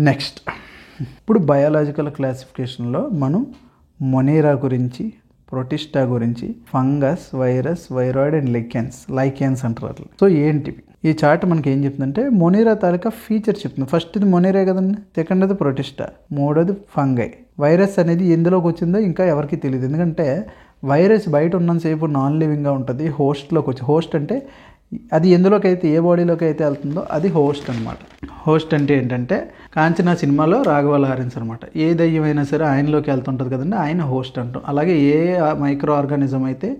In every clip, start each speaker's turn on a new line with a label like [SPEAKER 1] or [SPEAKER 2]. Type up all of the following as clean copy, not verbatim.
[SPEAKER 1] Next, ఇప్పుడు biological క్లాసిఫికేషన్లో మనం మొనేరా గురించి, ప్రొటిస్టా గురించి, fungus, virus, viroid and lichens అంటారు. సో ఏంటివి? ఈ చార్ట్ మనకి ఏం చెప్తుందంటే మొనేరా తాలూకా ఫీచర్ చెప్తుంది. ఫస్ట్ ఇది మొనేరా కదండి, సెకండ్ అది ప్రొటిస్టా, మూడోది ఫంగై. వైరస్ అనేది ఎందులోకి వచ్చిందో ఇంకా ఎవరికి తెలియదు, ఎందుకంటే వైరస్ బయట ఉన్నంతసేపు నాన్ లివింగ్గా ఉంటుంది. హోస్ట్లోకి వచ్చి, హోస్ట్ అంటే అది ఎందులోకి అయితే, ఏ బాడీలోకి అయితే వెళ్తుందో అది హోస్ట్ అనమాట. హోస్ట్ అంటే ఏంటంటే కాంచనా సినిమాలో రాఘవ లారెన్స్ అనమాట. ఏ దయ్యమైనా సరే ఆయనలోకి వెళ్తుంటుంది కదండి, ఆయన హోస్ట్ అంటాం. అలాగే ఏ మైక్రో ఆర్గానిజం అయితే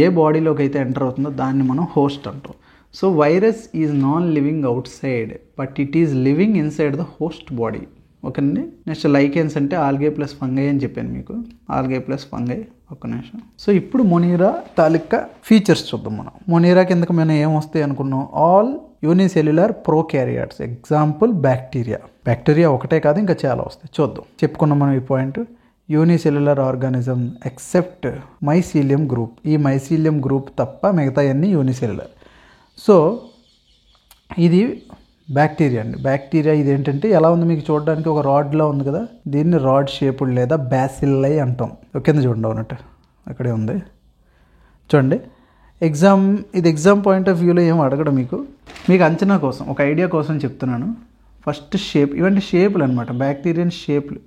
[SPEAKER 1] ఏ బాడీలోకి అయితే ఎంటర్ అవుతుందో దాన్ని మనం హోస్ట్ అంటాం. So virus is non living out side, but it is living inside the host body. ఓకేనండి. నెక్స్ట్ లైకెన్స్ అంటే ఆల్గే ప్లస్ ఫంగై అని చెప్పాను మీకు, ఆల్గే ప్లస్ ఫంగై. ఒక్క నిమిషం. సో ఇప్పుడు మొనేరా తాలూకా ఫీచర్స్ చూద్దాం మనం. మొనేరా కిందకి మనం ఏమొస్తాయి అనుకున్నాం? All unicellular prokaryotes. Example bacteria ఒకటే కాదు, ఇంకా చాలా వస్తాయి. చూద్దాం, చెప్పుకున్నాం మనం ఈ point. Unicellular organism except mycelium group. ఈ మైసీలియం గ్రూప్ తప్ప మిగతా అన్నీ యూనిసెల్యులర్. సో ఇది బ్యాక్టీరియా అండి. బ్యాక్టీరియా ఇది ఏంటంటే ఎలా ఉంది మీకు చూడడానికి, ఒక రాడ్లా ఉంది కదా, దీన్ని రాడ్ షేపుడ్ లేదా బ్యాసిల్లై అంటాం. కింద చూడండి, అవునట్టు అక్కడే ఉంది చూడండి. ఇది ఎగ్జామ్ పాయింట్ ఆఫ్ వ్యూలో ఏం అడగడం, మీకు అంచనా కోసం, ఒక ఐడియా కోసం చెప్తున్నాను. ఫస్ట్ షేప్, ఇవన్నీ షేపులు అనమాట, బ్యాక్టీరియన్ షేపులు.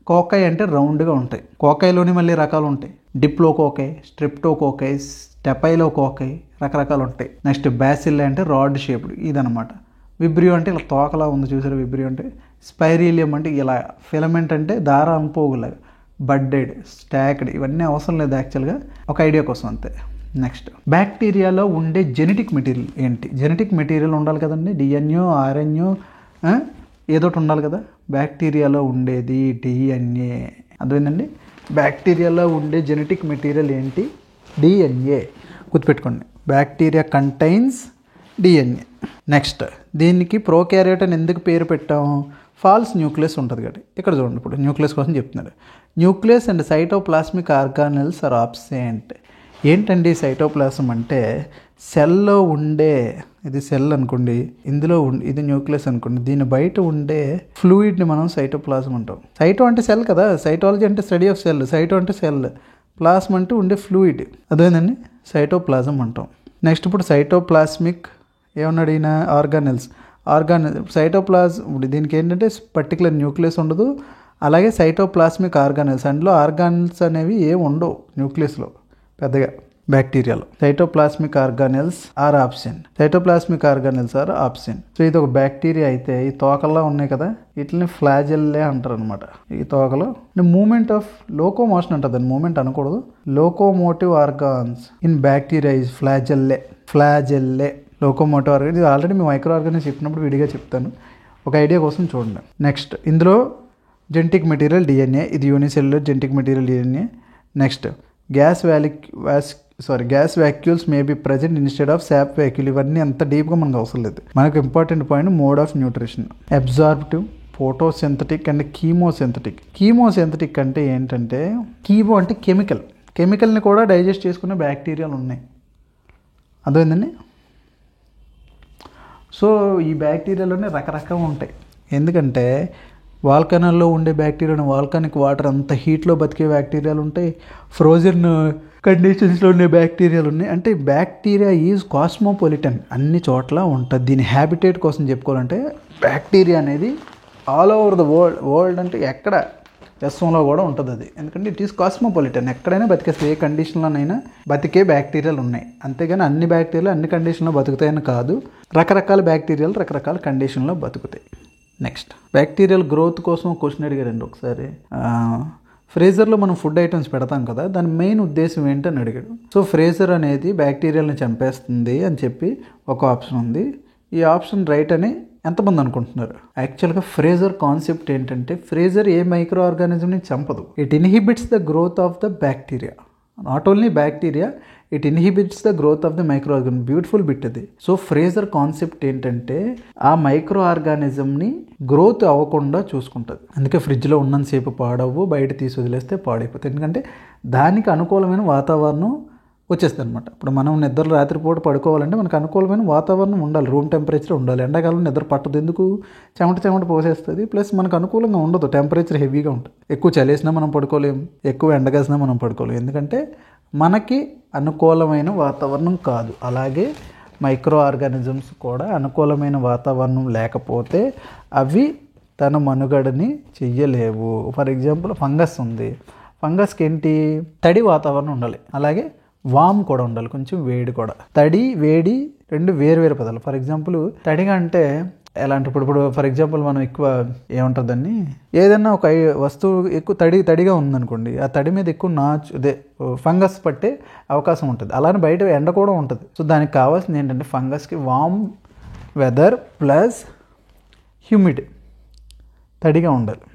[SPEAKER 1] కోకాయ్ అంటే రౌండ్గా ఉంటాయి. కోకాయ్లోనే మళ్ళీ రకాలు ఉంటాయి. డిప్లోకోకై, స్ట్రిప్టోకోకై, స్టెపైలోకోకై, రకరకాలు ఉంటాయి. నెక్స్ట్ బ్యాసిల్లై అంటే రాడ్ షేపుడు, ఇదనమాట. విబ్రియో అంటే ఇలా తోకలా ఉంది చూసారు, విబ్రియో అంటే. స్పైరీలియం అంటే ఇలా. ఫిలమెంట్ అంటే దారం పోగులాగా. బడ్డెడ్, స్టాక్డ్, ఇవన్నీ అవసరం లేదు యాక్చువల్గా, ఒక ఐడియా కోసం అంతే. నెక్స్ట్, బ్యాక్టీరియాలో ఉండే జెనెటిక్ మెటీరియల్ ఏంటి? జెనెటిక్ మెటీరియల్ ఉండాలి కదండి, డిఎన్ఏ, ఆర్ఎన్ఏ, ఏదోటి ఉండాలి కదా. బ్యాక్టీరియాలో ఉండేది డిఎన్ఏ. అర్థమైందండి? బ్యాక్టీరియాలో ఉండే జెనెటిక్ మెటీరియల్ ఏంటి? డిఎన్ఏ. గుర్తుపెట్టుకోండి, బ్యాక్టీరియా కంటైన్స్ డిఎన్ఏ. నెక్స్ట్, దీనికి ప్రోకారియోట్ అని ఎందుకు పేరు పెట్టాము? ఫాల్స్ న్యూక్లియస్ ఉంటుంది కాబట్టి. ఇక్కడ చూడండి, ఇప్పుడు న్యూక్లియస్ కోసం చెప్తున్నారు. Nucleus and cytoplasmic organelles are absent. ఏంటండి సైటోప్లాజం అంటే? సెల్లో ఉండే, ఇది సెల్ అనుకోండి, ఇందులో ఇది న్యూక్లియస్ అనుకోండి, దీని బయట ఉండే ఫ్లూయిడ్ని మనం సైటోప్లాజం అంటాం. సైటో అంటే సెల్ కదా, సైటాలజీ అంటే స్టడీ ఆఫ్ సెల్, సైటో అంటే సెల్, ప్లాస్మ్ అంటే ఉండే ఫ్లూయిడ్, అదేనండి సైటోప్లాజం అంటాం. నెక్స్ట్, ఇప్పుడు సైటోప్లాస్మిక్ ఏమన్నాడు ఈయన? ఆర్గానెల్స్. ఇప్పుడు దీనికి ఏంటంటే పర్టికులర్ న్యూక్లియస్ ఉండదు. అలాగే సైటోప్లాస్మిక్ ఆర్గానెల్స్, అందులో ఆర్గానెల్స్ అనేవి ఏమి ఉండవు న్యూక్లియస్లో పెద్దగా. బ్యాక్టీరియాలో cytoplasmic organelles are absent. So ఇది ఒక బ్యాక్టీరియా అయితే, ఈ తోకల్లా ఉన్నాయి కదా, వీటిని ఫ్లాజెల్లే అంటారు అనమాట. ఈ తోకలో మూమెంట్ ఆఫ్ లోకోమోషన్ అంటారు, దాన్ని మూమెంట్ అనకూడదు. Locomotive organs in bacteria is flagella. Locomotive organ, ఇది ఆల్రెడీ మీ మైక్రో ఆర్గానిజం చెప్పినప్పుడు విడిగా చెప్తాను, ఒక ఐడియా కోసం చూడండి. నెక్స్ట్, ఇందులో జెనెటిక్ మెటీరియల్ డిఎన్ఏ, ఇది unicellular genetic material DNA. Next, gas vacuoles may be present instead of sap vacuole. ఇవన్నీ అంత డీప్గా మనకు అవసరం లేదు. మనకు important point mode of nutrition. Absorptive, photosynthetic and chemosynthetic. Chemosynthetic అంటే ఏంటంటే, కీమో అంటే కెమికల్ని కూడా డైజెస్ట్ చేసుకునే బ్యాక్టీరియాలు ఉన్నాయి. అర్థమైందండి? సో ఈ బ్యాక్టీరియాలోనే రకరకాలు ఉంటాయి. ఎందుకంటే వాల్కనల్లో ఉండే బ్యాక్టీరియాను, వాల్కానిక్ వాటర్ అంత హీట్లో బతికే బ్యాక్టీరియాలు ఉంటాయి, ఫ్రోజన్ కండిషన్స్లో ఉండే బ్యాక్టీరియాలు ఉన్నాయి. అంటే బ్యాక్టీరియా ఈజ్ కాస్మోపాలిటన్, అన్ని చోట్ల ఉంటుంది. దీని హ్యాబిటేట్ కోసం చెప్పుకోవాలంటే బ్యాక్టీరియా అనేది ఆల్ ఓవర్ ద వరల్డ్ అంటే ఎక్కడ యస్వంలో కూడా ఉంటుంది అది. ఎందుకంటే ఇట్ ఈస్ కాస్మోపాలిటన్, ఎక్కడైనా బతికేస్తాయి, ఏ కండిషన్లోనైనా బతికే బ్యాక్టీరియాలు ఉన్నాయి. అంతేగాని అన్ని బ్యాక్టీరియాలు అన్ని కండిషన్లో బతుకుతాయని కాదు, రకరకాల బ్యాక్టీరియాలు రకరకాల కండిషన్లో బతుకుతాయి. నెక్స్ట్, బ్యాక్టీరియల్ గ్రోత్ కోసం క్వశ్చన్ అడిగారండి ఒకసారి. ఫ్రీజర్లో మనం ఫుడ్ ఐటమ్స్ పెడతాం కదా, దాని మెయిన్ ఉద్దేశం ఏంటని అడిగాడు. సో ఫ్రీజర్ అనేది బ్యాక్టీరియాలను చంపేస్తుంది అని చెప్పి ఒక ఆప్షన్ ఉంది. ఈ ఆప్షన్ రైట్ అని ఎంతమంది అనుకుంటున్నారు? యాక్చువల్గా ఫ్రీజర్ కాన్సెప్ట్ ఏంటంటే, ఫ్రీజర్ ఏ మైక్రో ఆర్గానిజంని చంపదు. It inhibits the growth of the bacteria. Not only bacteria, it inhibits the growth of the micro organism. Beautiful bit అది. సో ఫ్రీజర్ కాన్సెప్ట్ ఏంటంటే, ఆ మైక్రో ఆర్గానిజంని గ్రోత్ అవ్వకుండా చూసుకుంటుంది. అందుకే ఫ్రిడ్జ్లో ఉన్నంతసేపు పాడవు, బయట తీసి వదిలేస్తే పాడైపోతుంది. ఎందుకంటే దానికి అనుకూలమైన వాతావరణం వచ్చేస్తుంది అనమాట. ఇప్పుడు మనం నిద్ర రాత్రిపూట పడుకోవాలంటే మనకు అనుకూలమైన వాతావరణం ఉండాలి, రూమ్ టెంపరేచర్ ఉండాలి. ఎండాకాలం నిద్ర పట్టదు, ఎందుకు? చెమట పోసేస్తుంది, ప్లస్ మనకు అనుకూలంగా ఉండదు, టెంపరేచర్ హెవీగా ఉంటుంది. ఎక్కువ చలేసినా మనం పడుకోలేము, ఎక్కువ ఎండగాసినా మనం పడుకోలేము, ఎందుకంటే మనకి అనుకూలమైన వాతావరణం కాదు. అలాగే మైక్రో ఆర్గానిజమ్స్ కూడా అనుకూలమైన వాతావరణం లేకపోతే అవి తన మనుగడని చెయ్యలేవు. ఫర్ ఎగ్జాంపుల్ ఫంగస్ ఉంది, ఫంగస్కి ఏంటి? తడి వాతావరణం ఉండాలి, అలాగే వామ్ కూడా ఉండాలి, కొంచెం వేడి కూడా. తడి వేడి రెండు వేరు పదాలు. ఫర్ ఎగ్జాంపుల్ తడిగా అంటే ఎలాంటి, ఇప్పుడు ఫర్ ఎగ్జాంపుల్ మనం ఎక్కువ ఏముంటుందని, ఏదైనా ఒక వస్తువు ఎక్కువ తడిగా ఉందనుకోండి, ఆ తడి మీద ఎక్కువ ఫంగస్ పట్టే అవకాశం ఉంటుంది. అలానే బయట ఎండ కూడా ఉంటుంది. సో దానికి కావాల్సింది ఏంటంటే ఫంగస్కి వామ్ వెదర్ ప్లస్ హ్యూమిడ్, తడిగా ఉండాలి.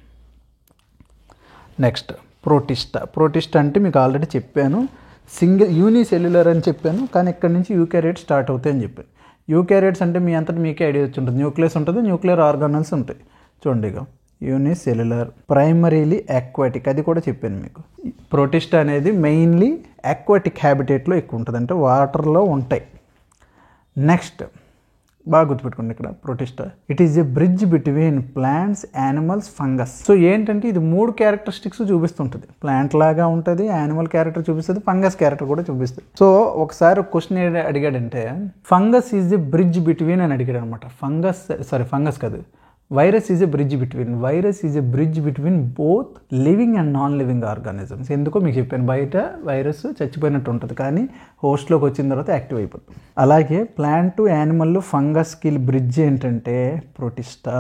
[SPEAKER 1] నెక్స్ట్ ప్రోటిస్టా అంటే మీకు ఆల్రెడీ చెప్పాను, యూనిసెల్యులర్ అని చెప్పాను, కానీ ఇక్కడ నుంచి యూకారియోట్స్ స్టార్ట్ అవుతాయి అని చెప్పాను. యూకారియోట్స్ అంటే మీ అంతటి మీకే ఐడియా వచ్చి ఉంటుంది. న్యూక్లియస్ ఉంటుంది, న్యూక్లియర్ ఆర్గానల్స్ ఉంటాయి. చూడండి, ఇక యూనిసెల్యులర్, ప్రైమరీలీ ఆక్వాటిక్, అది కూడా చెప్పాను మీకు. ప్రోటిస్టా అనేది మెయిన్లీ ఆక్వాటిక్ హ్యాబిటేట్లో ఎక్కువ ఉంటుంది, అంటే వాటర్లో ఉంటాయి. నెక్స్ట్ బాగా గుర్తుపెట్టుకోండి, ఇక్కడ protista it is a bridge between plants, animals, fungus. So ఏంటంటే ఇది 3 క్యారెక్టరిస్టిక్స్ చూపిస్తుంటుంది. ప్లాంట్ లాగా ఉంటుంది, యానిమల్ క్యారెక్టర్ చూపిస్తుంది, ఫంగస్ క్యారెక్టర్ కూడా చూపిస్తుంది. సో ఒకసారి క్వశ్చన్ అడిగాడంటే fungus is a bridge between అని అడిగాడు అనమాట. ఫంగస్ కాదు, virus is a bridge between both living and non living organisms. ఎందుకో మీకు చెప్పాను, బయట వైరస్ చచ్చిపోయినట్టు ఉంటుంది, కానీ హోస్ట్లోకి వచ్చిన తర్వాత యాక్టివ్ అయిపోతుంది. అలాగే ప్లాంట్ టు యానిమల్, ఫంగస్కి బ్రిడ్జ్ ఏంటంటే protista.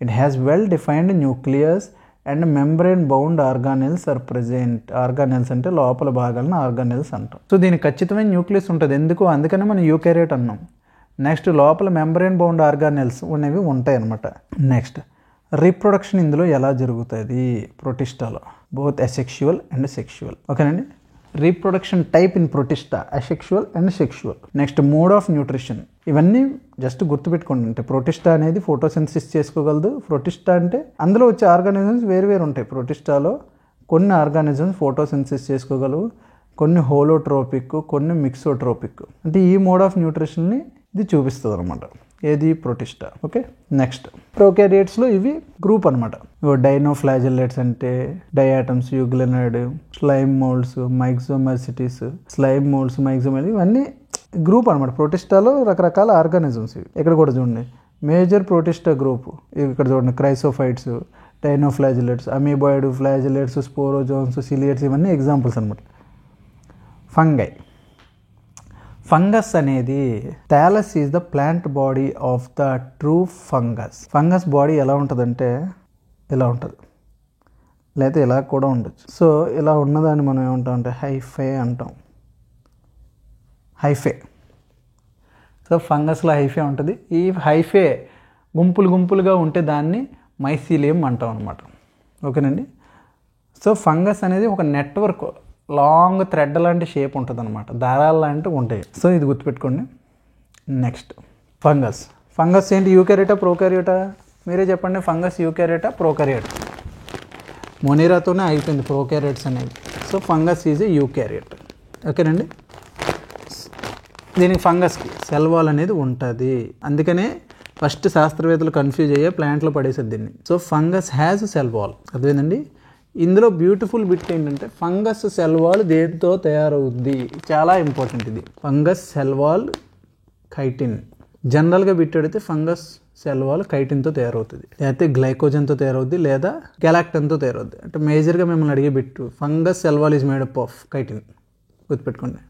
[SPEAKER 1] It has well defined nucleus and membrane bound organelles are present. Organelles అంటే లోపల భాగాలను ఆర్గానెల్స్ అంటాం. సో దీనికి ఖచ్చితమైన న్యూక్లియస్ ఉంటుంది, అందుకనే మనం యూకారియోట్ అన్నాం. నెక్స్ట్ లోపల మెంబ్రెయిన్ బౌండ్ ఆర్గానెల్స్ అనేవి ఉంటాయి అన్నమాట. నెక్స్ట్ రీప్రొడక్షన్ ఇందులో ఎలా జరుగుతుంది ప్రోటిస్టాలో? Both asexual and sexual. ఓకేనండి. Reproduction type in protista asexual and sexual. Next mode of nutrition. ఇవన్నీ జస్ట్ గుర్తుపెట్టుకోండి. అంటే ప్రోటిస్టా అనేది ఫోటోసింథసిస్ చేసుకోగలదు. ప్రోటిస్టా అంటే అందులో వచ్చే ఆర్గానిజమ్స్ వేరు ఉంటాయి. ప్రోటిస్టాలో కొన్ని ఆర్గానిజమ్స్ ఫోటోసింథసిస్ చేసుకోగలవు, కొన్ని హోలోట్రోపిక్, కొన్ని మిక్సోట్రోపిక్. అంటే ఈ మోడ్ ఆఫ్ న్యూట్రిషన్ని ఇది చూపిస్తుంది అనమాట, ఏది? ప్రోటిస్టా. ఓకే. నెక్స్ట్ ప్రోకారియోట్స్లో ఇవి గ్రూప్ అనమాట. డైనోఫ్లాజెల్లేట్స్ అంటే diatoms, euglenoid, slime moulds, myxomycetes, slime moulds, myxomycete, ఇవన్నీ గ్రూప్ అనమాట. ప్రోటిస్టాలో రకరకాల ఆర్గానిజమ్స్ ఇవి. ఇక్కడ కూడా చూడండి, మేజర్ ప్రోటిస్టా గ్రూప్. ఇక్కడ చూడండి, క్రైసోఫైట్స్, డైనోఫ్లాజెల్లేట్స్, అమీబాయిడ్, ఫ్లాజెల్లేట్స్, స్పోరోజోన్స్, సిలియేట్స్, ఇవన్నీ ఎగ్జాంపుల్స్ అనమాట. ఫంగై. ఫంగస్ అనేది thallus is the plant body of the true fungus. Fungus body ఎలా ఉంటుందంటే ఇలా ఉంటుంది, లేకపోతే ఇలా కూడా ఉండొచ్చు. సో ఇలా ఉన్నదాన్ని మనం ఏమంటాం అంటే హైఫే అంటాం. హైఫే. సో ఫంగస్లో హైఫే ఉంటుంది. ఈ హైఫే గుంపులుగా ఉంటే దాన్ని మైసీలియం అంటాం అనమాట. ఓకేనండి. సో ఫంగస్ అనేది ఒక నెట్వర్క్, లాంగ్ థ్రెడ్ లాంటి షేప్ ఉంటుంది అనమాట, దారాలు లాంటివి ఉంటాయి. సో ఇది గుర్తుపెట్టుకోండి. నెక్స్ట్ ఫంగస్ ఏంటి? యూకారియోటా ప్రోకారియోటా? మీరే చెప్పండి. ఫంగస్ యూకారియోటా ప్రోకారియోటా? మొనీరాతోనే అయిపోయింది ప్రోకారియోట్స్ అనేవి. So fungus is a eukaryote. ఓకేనండి. దీనికి ఫంగస్కి సెల్ వాల్ అనేది ఉంటుంది, అందుకనే ఫస్ట్ శాస్త్రవేత్తలు కన్ఫ్యూజ్ అయ్యే ప్లాంట్లో పడేసేది దీన్ని. So fungus has cell wall. అదేంటండి, ఇందులో బ్యూటిఫుల్ బిట్ ఏంటంటే ఫంగస్ సెల్ వాల్ దేంతో తయారవుద్ది, చాలా ఇంపార్టెంట్ ఇది. Fungus cell wall chitin. జనరల్గా బిట్ అడిగితే ఫంగస్ సెల్ వాల్ కైటిన్తో తయారవుతుంది, లేకపోతే గ్లైకోజన్తో తయారవుద్ది, లేదా గెలాక్టన్తో తయారవుద్ది. అంటే మేజర్గా మిమ్మల్ని అడిగే bit fungus cell wall is made up of chitin. గుర్తుపెట్టుకోండి,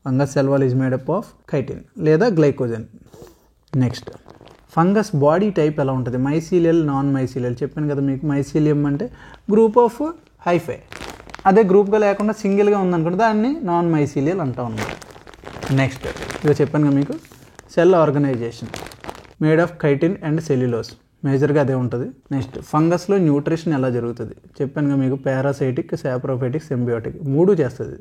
[SPEAKER 1] fungus cell wall is made up of chitin లేదా glycogen. Next fungus body type ఎలా ఉంటుంది? Mycelial, non mycelial. చెప్పాను కదా మీకు, మైసీలియం అంటే గ్రూప్ ఆఫ్ హైఫై. అదే గ్రూప్గా లేకుండా సింగిల్గా ఉందనుకుంటే దాన్ని నాన్ మైసీలియల్ అంటాం అనమాట. నెక్స్ట్ ఇక చెప్పాను కదా మీకు, cell organization made of chitin and cellulose. మేజర్గా అదే ఉంటుంది. నెక్స్ట్ ఫంగస్లో న్యూట్రిషన్ ఎలా జరుగుతుంది? చెప్పాను కదా మీకు, పారాసైటిక్, సాప్రోఫైటిక్, సింబియోటిక్ 3 చేస్తుంది.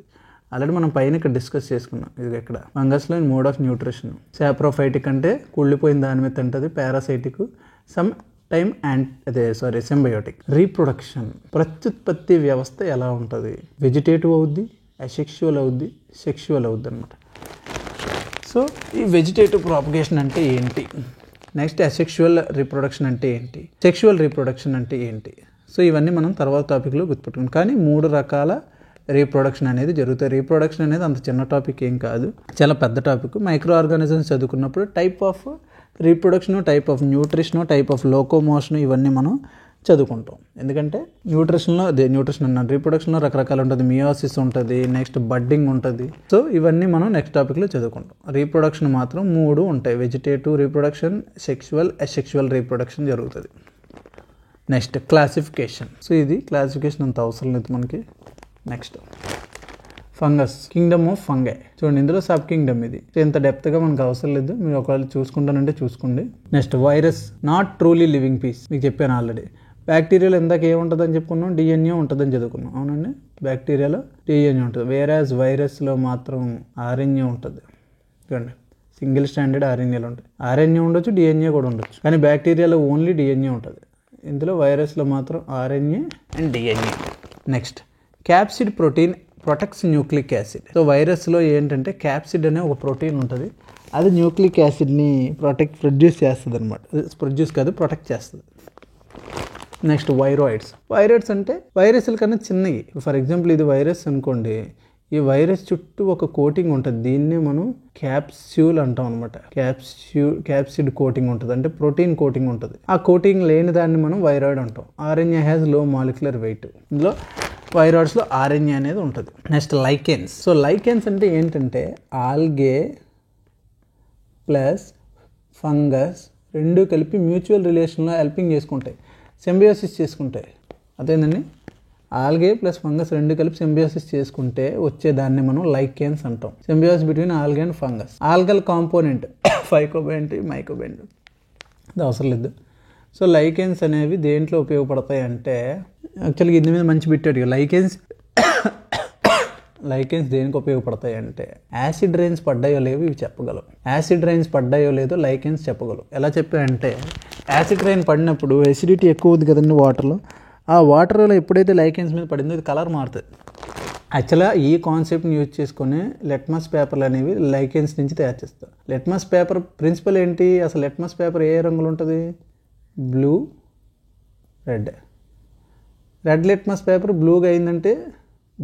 [SPEAKER 1] ఆల్రెడీ మనం పైన ఇక్కడ డిస్కస్ చేసుకున్నాం. ఇది ఇక్కడ ఫంగస్లో మోడ్ ఆఫ్ న్యూట్రిషన్. సాప్రోఫైటిక్ అంటే కుళ్ళిపోయిన దాని మీద తింటుంది, parasitic some time symbiotic. Reproduction, ప్రత్యుత్పత్తి వ్యవస్థ ఎలా ఉంటుంది? వెజిటేటివ్ అవుద్ది, అసెక్షువల్ అవుద్ది, సెక్షువల్ అవుద్ది అనమాట. సో ఈ వెజిటేటివ్ ప్రాపగేషన్ అంటే ఏంటి, నెక్స్ట్ అసెక్షువల్ రీప్రొడక్షన్ అంటే ఏంటి, సెక్షువల్ రీప్రొడక్షన్ అంటే ఏంటి, సో ఇవన్నీ మనం తర్వాత టాపిక్లో గుర్తుపెట్టుకున్నాం. కానీ 3 రకాల రీప్రొడక్షన్ అనేది జరుగుతాయి. రీప్రొడక్షన్ అనేది అంత చిన్న టాపిక్ ఏం కాదు, చాలా పెద్ద టాపిక్. మైక్రో ఆర్గానిజమ్స్ చదువుకున్నప్పుడు type of reproduction, type of nutrition, type of locomotion ఇవన్నీ మనం చదువుకుంటాం. ఎందుకంటే న్యూట్రిషన్ అన్నాను, రీప్రొడక్షన్లో రకరకాలు ఉంటుంది. మియోసిస్ ఉంటుంది, నెక్స్ట్ బడ్డింగ్ ఉంటుంది. సో ఇవన్నీ మనం నెక్స్ట్ టాపిక్లో చదువుకుంటాం. రీప్రొడక్షన్ మాత్రం 3 ఉంటాయి. Vegetative reproduction, sexual, asexual reproduction జరుగుతుంది. Next classification. సో ఇది క్లాసిఫికేషన్ అంత అవసరం లేదు మనకి. Next fungus, kingdom of fungi. చూడండి ఇందులో సబ్ కింగ్డమ్ ఇది. ఇంత డెప్త్గా మనకు అవసరం లేదు, మీరు ఒకవేళ చూసుకుంటానంటే చూసుకోండి. Next virus, not truly living piece, మీకు చెప్పాను ఆల్రెడీ. బ్యాక్టీరియాలో ఇందాక ఏముంటుందని చెప్పుకున్నాం, డిఎన్ఏ ఉంటుందని చదువుకున్నాం, అవునండి. బ్యాక్టీరియాలో డిఎన్ఏ ఉంటుంది, వేరాజ్ వైరస్లో మాత్రం ఆర్ఎన్ఏ ఉంటుంది. చూడండి సింగిల్ స్టాండర్డ్ ఆర్ఎన్ఏలు ఉంటాయి. ఆర్ఎన్ఏ ఉండొచ్చు, డిఎన్ఏ కూడా ఉండొచ్చు, కానీ బ్యాక్టీరియాలో ఓన్లీ డిఎన్ఏ ఉంటుంది. ఇందులో వైరస్లో మాత్రం RNA and DNA. Next capsid protein protects nucleic acid. So వైరస్లో ఏంటంటే క్యాప్సిడ్ అనే ఒక ప్రోటీన్ ఉంటుంది, అది న్యూక్లిక్ యాసిడ్ని ప్రొడ్యూస్ చేస్తుంది అనమాట. ప్రొటెక్ట్ చేస్తుంది. నెక్స్ట్ వైరాయిడ్స్ అంటే వైరస్ల కన్నా చిన్నవి. ఫర్ ఎగ్జాంపుల్ ఇది వైరస్ అనుకోండి, ఈ వైరస్ చుట్టూ ఒక కోటింగ్ ఉంటుంది, దీన్నే మనం క్యాప్స్యూల్ అంటాం అనమాట. క్యాప్సిడ్ కోటింగ్ ఉంటుంది, అంటే ప్రోటీన్ కోటింగ్ ఉంటుంది. ఆ కోటింగ్ లేని దాన్ని మనం వైరాయిడ్ అంటాం. ఆర్ఎన్ఏ హ్యాస్ లో మాలిక్యులర్ వెయిట్. ఇందులో వైరాయిడ్స్లో ఆర్ఎన్ఏ అనేది ఉంటుంది. Next lichens. సో లైకెన్స్ అంటే ఏంటంటే ఆల్గే ప్లస్ ఫంగస్ రెండు కలిపి మ్యూచువల్ రిలేషన్లో హెల్పింగ్ చేసుకుంటాయి, సింబయోసిస్ చేసుకుంటాయి. అదేంటండి, ఆల్గే ప్లస్ ఫంగస్ రెండు కలిపి సింబయోసిస్ చేసుకుంటే వచ్చేదాన్ని మనం లైకెన్స్ అంటాం. Symbiosis between algae and fungus. Algal component phycobiont, mycobiont, అది అవసరం లేదు. సో లైకెన్స్ అనేవి దేంట్లో ఉపయోగపడతాయి అంటే, యాక్చువల్గా ఇందు మీద మంచి బిట్టాడు. లైకెన్స్ దేనికి ఉపయోగపడతాయి అంటే, యాసిడ్ రైన్స్ పడ్డాయో లేవో ఇవి చెప్పగలవు. యాసిడ్ రైన్స్ పడ్డాయో లేదో లైకెన్స్ చెప్పగలవు. ఎలా చెప్పాయంటే, యాసిడ్ రైన్ పడినప్పుడు ఎసిడిటీ ఎక్కువ ఉంది కదండి వాటర్లో, ఆ వాటర్లో ఎప్పుడైతే లైకెన్స్ మీద పడిందో ఇది కలర్ మారుతుంది. యాక్చువల్గా ఈ కాన్సెప్ట్ని యూజ్ చేసుకొని లెట్మస్ పేపర్లు అనేవి లైకెన్స్ నుంచి తయారు చేస్తారు. లెట్మస్ పేపర్ ప్రిన్సిపల్ ఏంటి, అసలు లెట్మస్ పేపర్ ఏ రంగులు ఉంటుంది, బ్లూ, రెడ్ లిట్మస్ పేపర్ బ్లూగా అయిందంటే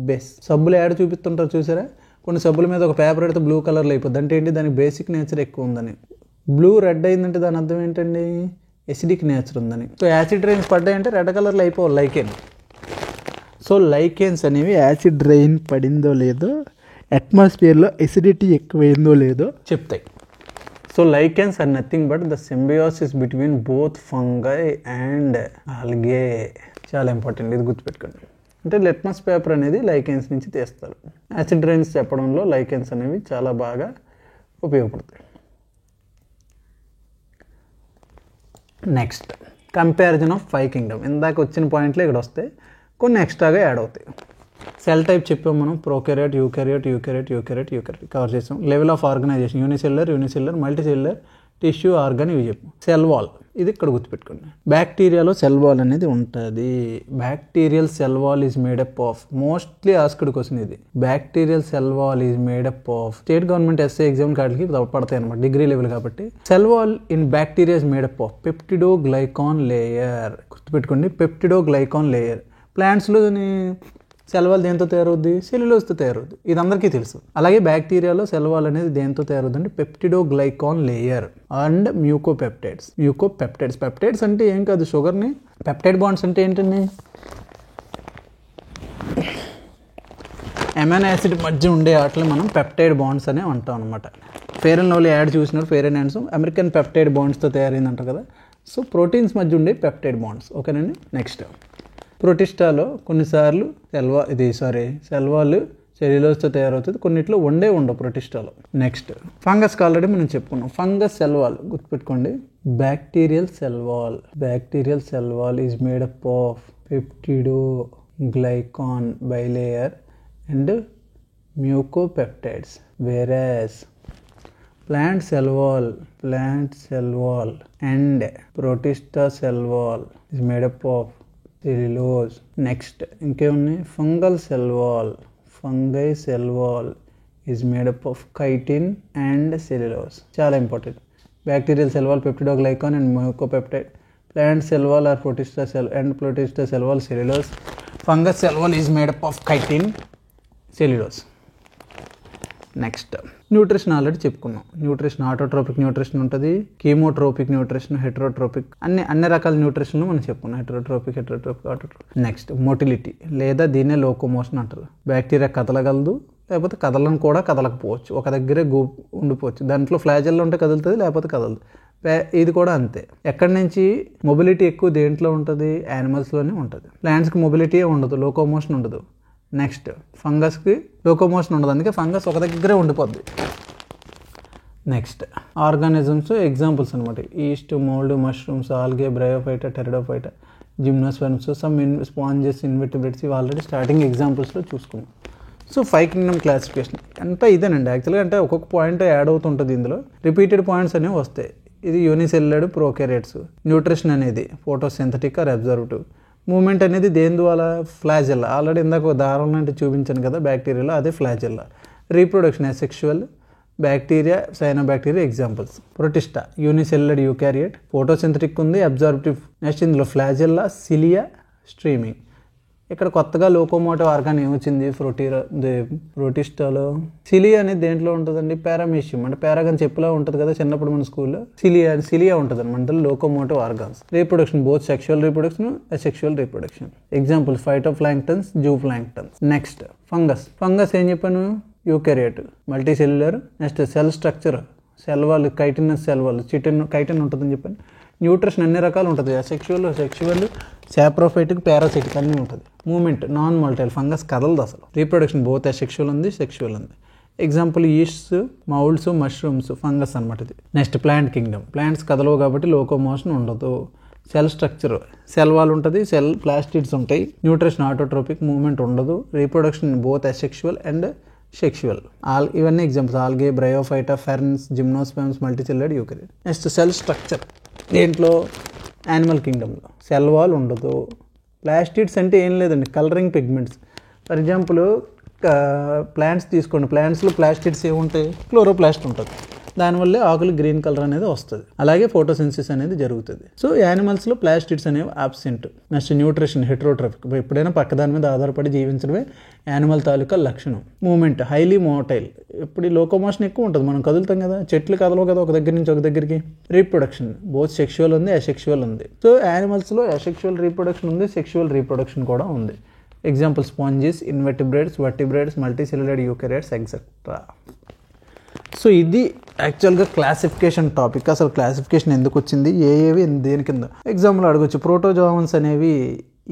[SPEAKER 1] బేస్. సబ్బులు యాడ్ చూపిస్తుంటారు చూసారా, కొన్ని సబ్బుల మీద ఒక పేపర్ పెడితే బ్లూ కలర్లో అయిపోద్ది, అంటే ఏంటి, దానికి బేసిక్ నేచర్ ఎక్కువ ఉందని. బ్లూ రెడ్ అయిందంటే దాని అర్థం ఏంటండి, ఎసిడిక్ నేచర్ ఉందని. సో యాసిడ్ రైన్స్ పడ్డాయంటే రెడ్ కలర్లో అయిపోవాలి లైకెన్. సో లైకెన్స్ అనేవి యాసిడ్ రైన్ పడిందో లేదో, అట్మాస్ఫియర్లో ఎసిడిటీ ఎక్కువైందో లేదో చెప్తాయి. So lichens are nothing but the symbiosis between both fungi and algae. చాలా ఇంపార్టెంట్, ఇది గుర్తుపెట్టుకోండి. అంటే లిట్మస్ పేపర్ అనేది లైకెన్స్ నుంచి తీస్తారు. యాసిడ్ రైన్స్ చెప్పడంలో లైకెన్స్ అనేవి చాలా బాగా ఉపయోగపడతాయి. Next comparison of 5 Kingdom. ఇందాక వచ్చిన పాయింట్లు ఇక్కడ వస్తాయి, కొన్ని ఎక్స్ట్రాగా యాడ్ అవుతాయి. సెల్ టైప్ చెప్పాం మనం, ప్రోకారియోట్, యూకారియోట్ కవర్ చేసాం. Level of organization unicellular, multicellular, tissue, organ ఇవి చెప్పాం. సెల్ వాల్ ఇది ఇక్కడ గుర్తుపెట్టుకోండి. బ్యాక్టీరియాలో సెల్ వాల్ అనేది ఉంటుంది. Bacterial cell wall is made up of, mostly asked question ఇది. Bacterial cell wall is made up of, state government SA exam కాడికి పడతాయి అనమాట, డిగ్రీ లెవెల్ కాబట్టి. Cell wall in bacteria is made up of peptidoglycan layer. గుర్తుపెట్టుకోండి, peptidoglycan layer. ప్లాంట్స్లో cell wall దేంతో తయారవుద్ది, సెల్యులోజ్తో తయారవుద్ది, ఇది అందరికీ తెలుసు. అలాగే బ్యాక్టీరియాలో సెల్ వాల్ అనేది దేంతో తయారవుద్ది అంటే పెప్టిడోగ్లైకాన్ లేయర్ అండ్ మ్యూకోపెప్టైడ్స్. పెప్టైడ్స్ అంటే ఏం కాదు, షుగర్ని. పెప్టైడ్ బాండ్స్ అంటే ఏంటండి, అమైనో యాసిడ్ మధ్య ఉండే వాటిని మనం పెప్టైడ్ బాండ్స్ అనే అంటాం అనమాట. ఫెయిర్ అండ్ లవ్లీ యాడ్ చూసినారు, Fair and Handsome American peptide బాండ్స్తో తయారైంది అంటారు కదా. సో ప్రోటీన్స్ మధ్య ఉండే పెప్టైడ్ బాండ్స్, ఓకేనండి. నెక్స్ట్ ప్రోటిస్టాలో కొన్నిసార్లు సెల్ వాల్ సెల్యులోజ్తో తయారవుతుంది, కొన్నిట్లో ఉండవు ప్రోటిస్టాలో. నెక్స్ట్ ఫంగస్కి ఆల్రెడీ మనం చెప్పుకున్నాం. ఫంగస్ సెల్ వాల్ గుర్తుపెట్టుకోండి, bacterial cell wall is made up of peptidoglycan bilayer and mucopeptides. Whereas plant cell wall and protista cell wall is made up of cellulose. Next ఇంకేమున్నాయి, fungal cell wall. Fungi cell wall is made up of chitin and cellulose. చాలా important. Bacterial cell wall peptidoglycan and mucopeptide. Plant cell wall are protista cell and protista cell wall cellulose. Fungus cell wall is made up of chitin, cellulose. Next nutrition already చెప్పుకున్నాం. Nutrition autotrophic nutrition ఉంటుంది, కీమోట్రోపిక్ nutrition, heterotrophic, అన్ని రకాల nutrition మనం చెప్పుకున్నాం. Heterotrophic, autotrophic. Next motility లేదా దీన్నే locomotion అంటారు. Bacteria కదలగలదు, లేకపోతే కదలను కూడా కదలకపోవచ్చు, ఒక దగ్గరే ఉండిపోవచ్చు. దాంట్లో ఫ్లాజెల్లో ఉంటే కదులుతుంది, లేకపోతే కదలదు. ఇది కూడా అంతే. ఎక్కడి నుంచి మొబిలిటీ ఎక్కువ దేంట్లో ఉంటుంది? యానిమల్స్లోనే ఉంటుంది. ప్లాంట్స్కి మొబిలిటీ ఉండదు, లోకోమోషన్ ఉండదు. నెక్స్ట్ ఫంగస్కి లోకోమోషన్ ఉండదు, అందుకే ఫంగస్ ఒక దగ్గరే ఉండిపోద్ది. నెక్స్ట్ ఆర్గానిజమ్స్ ఎగ్జాంపుల్స్ అనమాట. East, mould, mushrooms, algae, Bryophyta, Pteridophyta, gymnosperms, some sponges, invertebrates, ఇవి ఆల్రెడీ స్టార్టింగ్ ఎగ్జాంపుల్స్లో చూసుకున్నాం. సో 5 కింగ్డమ్ క్లాసిఫికేషన్ అంతా ఇదేనండి. యాక్చువల్గా అంటే ఒక్కొక్క పాయింట్ యాడ్ అవుతుంటుంది, ఇందులో రిపీటెడ్ పాయింట్స్ అనేవి వస్తాయి. ఇది యూనిసెల్యులర్ ప్రోకారియోట్స్. న్యూట్రిషన్ అనేది ఫోటోసింథటిక్ ఆర్ అబ్జర్వేటివ్. మూమెంట్ అనేది దేని ద్వారా? ఫ్లాజెల్లా. ఆల్రెడీ ఇందాక దారం లాంటి చూపించాను కదా బ్యాక్టీరియాలో, అదే flagella. Reproduction asexual, bacteria, cyanobacteria examples. Protista unicellular eukaryote. Photosynthetic ఉంది, అబ్జర్వేటివ్. నెక్స్ట్ ఇందులో ఫ్లాజెల్లా, సిలియా, స్ట్రీమింగ్. ఇక్కడ కొత్తగా లోకోమోటివ్ ఆర్గాన్ ఏమొచ్చింది? ప్రొటిస్టాలో. సిలియా అనేది దేంట్లో ఉంటుందండి? పారామీషియం. అంటే పారాగాన్ చెప్పులా ఉంటుంది కదా చిన్నప్పుడు మన స్కూల్లో. సిలియా ఉంటుంది అనమాట locomotive organs. Reproduction both sexual reproduction, asexual reproduction. Example phytoplanktons, zooplanktons. Next fungus ఏం చెప్పాను? Eukaryote, multi cellular. Next cell structure, cell wall, chitinous cell wall, chitin ఉంటుందని చెప్పాను. న్యూట్రిషన్ అన్ని రకాలు ఉంటుంది, అసెక్షువల్, సెక్షువల్, సాప్రోఫైటిక్, పారాసైటిక్ అన్నీ ఉంటుంది. మూమెంట్ నాన్ మోల్టైల్, ఫంగస్ కదలదు అసలు. రీప్రొడక్షన్ బోత్ అసెక్షువల్ ఉంది, సెక్షువల్ ఉంది. Example yeasts, moulds, mushrooms, fungus అనమాట ఇది. Next plant kingdom. ప్లాంట్స్ కదలవు కాబట్టి లోకోమోషన్ ఉండదు. సెల్ స్ట్రక్చర్, సెల్ వాల్ ఉంటుంది, సెల్ ప్లాస్టిడ్స్ ఉంటాయి. న్యూట్రిషన్ ఆటోట్రోపిక్, మూమెంట్ ఉండదు. Reproduction both asexual and sexual. ఇవన్నీ examples. Algae, bryophyta, ferns, gymnosperms, multicellular eukaryote. Next cell structure. దేంట్లో? యానిమల్ కింగ్డమ్లో. సెల్ వాల్ ఉండదు. ప్లాస్టిడ్స్ అంటే ఏం లేదండి, colouring pigments. For example plants తీసుకోండి. ప్లాంట్స్లో ప్లాస్టిడ్స్ ఏముంటాయి? క్లోరోప్లాస్ట్ ఉంటుంది. దానివల్లే ఆకులు గ్రీన్ కలర్ అనేది వస్తుంది. అలాగే ఫోటోసింథసిస్ అనేది జరుగుతుంది. సో యానిమల్స్లో ప్లాస్టిడ్స్ అనేవి ఆబ్సెంట్. Next nutrition heterotrophic. ఎప్పుడైనా పక్క దాని మీద ఆధారపడి జీవించడమే యానిమల్ తాలూకా లక్షణం. Moment highly motile. ఇప్పుడు ఈ లోకోమోషన్ ఎక్కువ ఉంటుంది, మనం కదులుతాం కదా, చెట్లు కదలవు కదా ఒక దగ్గర నుంచి ఒక దగ్గరికి. రీప్రొడక్షన్ బోత్ సెక్షువల్ ఉంది, అసెక్షువల్ ఉంది. సో యానిమల్స్లో అసెక్షువల్ రీప్రొడక్షన్ ఉంది, సెక్షువల్ రీప్రొడక్షన్ కూడా ఉంది. Example sponges, invertebrates, vertebrates, multicellular eukaryotes etcetera. So ఇది యాక్చువల్గా క్లాసిఫికేషన్ టాపిక్. అసలు క్లాసిఫికేషన్ ఎందుకు వచ్చింది, ఏవి దేని కింద ఎగ్జాంపుల్ అడగొచ్చు. ప్రోటోజోవన్స్ అనేవి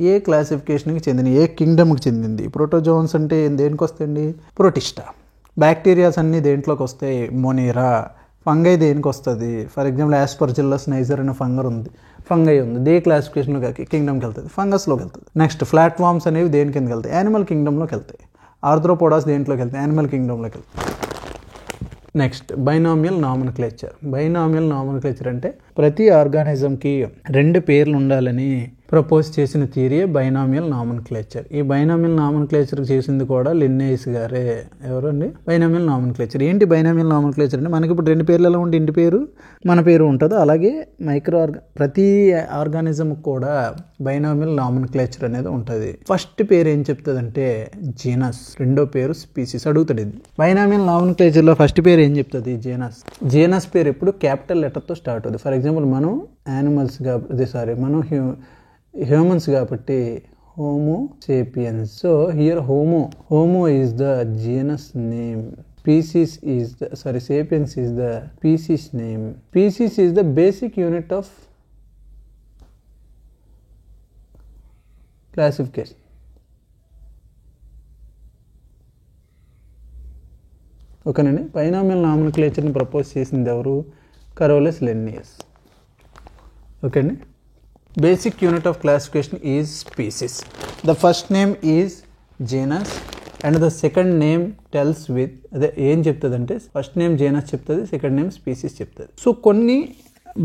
[SPEAKER 1] ఏ క్లాసిఫికేషన్కి చెందినవి, ఏ కింగ్డమ్కి చెందింది? ప్రోటోజోవన్స్ అంటే దేనికి వస్తాయండి? ప్రొటిస్టా. బ్యాక్టీరియాస్ అన్నీ దేంట్లోకి వస్తాయి? మొనేరా. ఫంగై దేనికి వస్తుంది? ఫర్ ఎగ్జాంపుల్ ఆస్పర్జిల్లస్ నైజర్ అనే ఫంగై ఉంది, దే క్లాసిఫికేషన్లోకి కింగ్డమ్కి వెళ్తుంది, ఫంగస్లోకి వెళ్తుంది. నెక్స్ట్ ఫ్లాట్ వామ్స్ అనేవి దేని కిందకి వెళ్తాయి? యానిమల్ కింగ్డమ్లోకి వెళ్తాయి. ఆర్థ్రోపోడాస్ దేంట్లోకి వెళ్తాయి? యానిమల్ కింగ్డమ్లోకి వెళ్తాయి. Next binomial నామన్క్లేచర్. బైనామియల్ నామన్క్లేచర్ అంటే ప్రతి ఆర్గానిజంకి 2 పేర్లు ఉండాలని ప్రపోజ్ చేసిన థియరీ బైనామియల్ నామన్క్లేచర్. ఈ బైనామియల్ నామన్క్లేచర్ చేసింది కూడా లిన్నెయిస్ గారే. ఎవరండి? బైనామియల్ నామన్క్లేచర్. ఏంటి బైనామియల్ నామన్క్లేచర్ అంటే మనకి ఇప్పుడు 2 పేర్లు ఎలా ఉంటే ఇంటి పేరు మన పేరు ఉంటుంది. అలాగే ప్రతి ఆర్గానిజం కూడా బైనామియల్ నామన్క్లేచర్ అనేది ఉంటుంది. ఫస్ట్ పేరు ఏం చెప్తుందంటే జీనస్, రెండో పేరు స్పీసీస్. అడుగుతాడు ఇది. బైనామియల్ నామన్క్లేచర్లో ఫస్ట్ పేరు ఏం చెప్తుంది? జీనస్. జీనస్ పేరు ఎప్పుడు క్యాపిటల్ లెటర్తో స్టార్ట్ అవుతుంది. ఫర్ ఎగ్జాంపుల్ మనం యానిమల్స్ కాబట్టి మనం హ్యూమన్స్ కాబట్టి homo sapiens. So here homo is the genus name. Species is the sapiens is the species name. Species is the basic unit of classification. ఓకేనండి. Binomial నామన్క్లేచర్ని propose చేసింది ఎవరు? Carolus లిన్నెయిస్. Okay అండి. Basic unit of classification is species. The first name is genus and the second name tells with అదే ఏం చెప్తుందంటే first name genus చెప్తుంది, second name species చెప్తుంది. So కొన్ని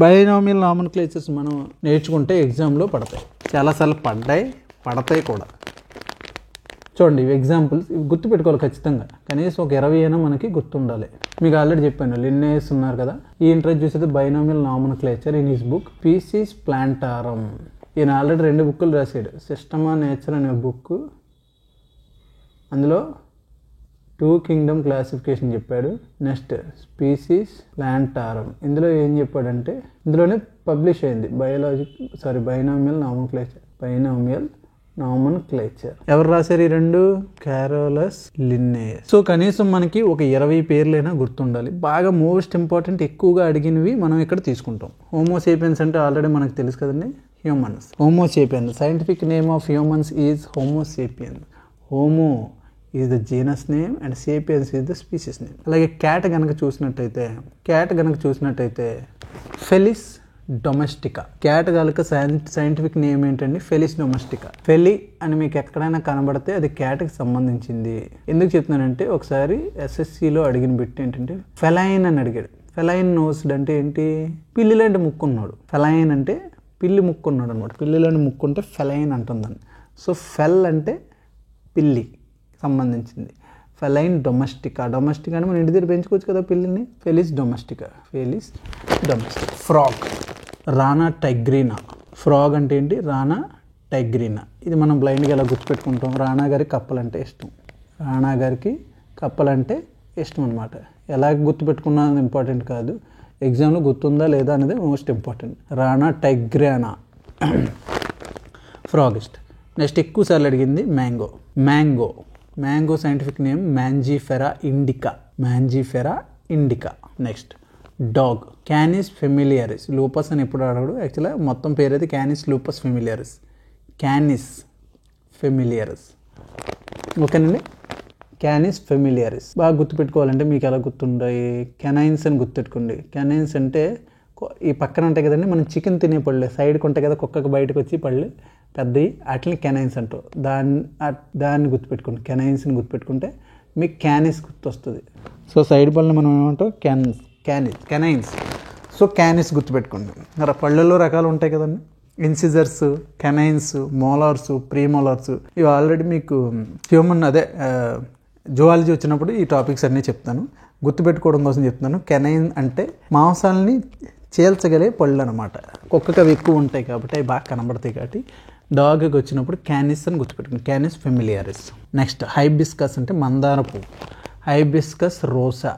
[SPEAKER 1] బైనామియల్ నామన్క్లేచర్స్ మనం నేర్చుకుంటే ఎగ్జామ్లో పడతాయి. చాలాసార్లు పడతాయి కూడా. చూడండి ఇవి ఎగ్జాంపుల్స్, ఇవి గుర్తుపెట్టుకోవాలి ఖచ్చితంగా. కనీసం ఒక 20 అయినా మనకి గుర్తుండాలి. మీకు ఆల్రెడీ చెప్పాను, లిన్నేయస్ ఉన్నారు కదా, ఈ ఇంట్రడ్యూస్ అయితే binomial నామన్క్లేచర్ in his book species plantarum. ఈయన ఆల్రెడీ 2 బుక్కులు రాశాడు. సిస్టమ్ ఆఫ్ నేచర్ అనే బుక్, అందులో 2 కింగ్డమ్ క్లాసిఫికేషన్ చెప్పాడు. నెక్స్ట్ స్పీసీస్ ప్లాంటారం, ఇందులో ఏం చెప్పాడంటే, ఇందులోనే పబ్లిష్ అయింది బైనామియల్ నామన్క్లేచర్. ఎవరు రాశారు ఈ 2? క్యారోలస్ లిన్నేయస్. సో కనీసం మనకి ఒక 20 పేర్లైనా గుర్తుండాలి. బాగా మోస్ట్ ఇంపార్టెంట్, ఎక్కువగా అడిగినవి మనం ఇక్కడ తీసుకుంటాం. హోమోసేపియన్స్ అంటే ఆల్రెడీ మనకు తెలుసు కదండి, humans. Homo sapiens, scientific name of humans is Homo sapiens. Homo is the genus name and sapiens is the species name. అలాగే క్యాట్ కనుక చూసినట్టయితే ఫెలిస్ డొమెస్టికా. క్యాట్ కనుక సైంటిఫిక్ నేమ్ ఏంటండి? ఫెలిస్ డొమెస్టికా. ఫెలి అని మీకు ఎక్కడైనా కనబడితే అది క్యాట్కి సంబంధించింది. ఎందుకు చెప్తున్నానంటే, ఒకసారి SSCలో అడిగిన బిట్ ఏంటంటే ఫెలైన్ అని అడిగాడు. ఫెలైన్ నోస్డ్ అంటే ఏంటి? పిల్లి లాంటి ముక్కు ఉన్నాడు. ఫెలైన్ అంటే పిల్లి ముక్కు ఉన్నాడు అనమాట. పిల్లి లాంటి ముక్కు ఉంటే ఫెలైన్ అంటుందండి. సో ఫెల్ అంటే పిల్లి సంబంధించింది. Feline domestica. డొమెస్టికా అంటే మనం ఇంటి దగ్గర పెంచుకోవచ్చు కదా పిల్లిని. ఫెలిస్ డొమెస్టికా. ఫ్రాగ్, రానా టైగ్రీనా. ఫ్రాగ్ అంటే ఏంటి? రానా టైగ్రీనా. ఇది మనం బ్లైండ్గా ఎలా గుర్తుపెట్టుకుంటాం? రానా గారికి కప్పలంటే ఇష్టం అనమాట. ఎలా గుర్తుపెట్టుకున్నా ఇంపార్టెంట్ కాదు, ఎగ్జామ్లో గుర్తుందా లేదా అనేది మోస్ట్ ఇంపార్టెంట్. రానా టైగ్రీనా ఫ్రాగిస్ట్. నెక్స్ట్ ఎక్కువ సార్లు అడిగింది mango scientific name Mangifera indica. Next dog, Canis familiaris. Lupus అని ఎప్పుడు అడగడు, యాక్చువల్గా మొత్తం పేరు అయితే క్యానిస్ లూపస్ ఫెమిలియరిస్. ఓకేనండి, క్యానిస్ ఫెమిలియరిస్. బాగా గుర్తుపెట్టుకోవాలంటే మీకు ఎలా గుర్తుంటాయి? కెనైన్స్ అని గుర్తుపెట్టుకోండి. కెనైన్స్ అంటే ఈ పక్కన ఉంటాయి కదండి, మనం చికెన్ తినే పళ్ళు సైడ్కి ఉంటాయి కదా, కుక్కకు బయటకు వచ్చి పళ్ళు పెద్దవి, వాటిని కెనైన్స్ అంటారు. దాన్ని గుర్తుపెట్టుకోండి. కెనైన్స్ని గుర్తుపెట్టుకుంటే మీకు క్యానిస్ గుర్తొస్తుంది. సో సైడ్ పళ్ళని మనం ఏమంటాం? కెనైన్స్. సో క్యానిస్ గుర్తుపెట్టుకోండి. పళ్ళల్లో రకాలు ఉంటాయి కదండి, ఇన్సిజర్స్, కెనైన్స్, మోలార్స్, ప్రీమోలార్స్. ఇవి ఆల్రెడీ మీకు హ్యూమన్ జువాలజీ వచ్చినప్పుడు ఈ టాపిక్స్ అన్నీ చెప్తాను, గుర్తుపెట్టుకోవడం కోసం చెప్తున్నాను. కెనైన్ అంటే మాంసాలని చీల్చగలే పళ్ళు అనమాట. కుక్కకి అవి ఎక్కువ ఉంటాయి కాబట్టి అవి బాగా కనబడతాయి. కాబట్టి డాగ్కి వచ్చినప్పుడు క్యానిస్ అని గుర్తుపెట్టుకోండి, క్యానిస్ ఫెమిలియరిస్. నెక్స్ట్ హైబిస్కస్ అంటే మందార పువ్వు. హైబిస్కస్ రోజా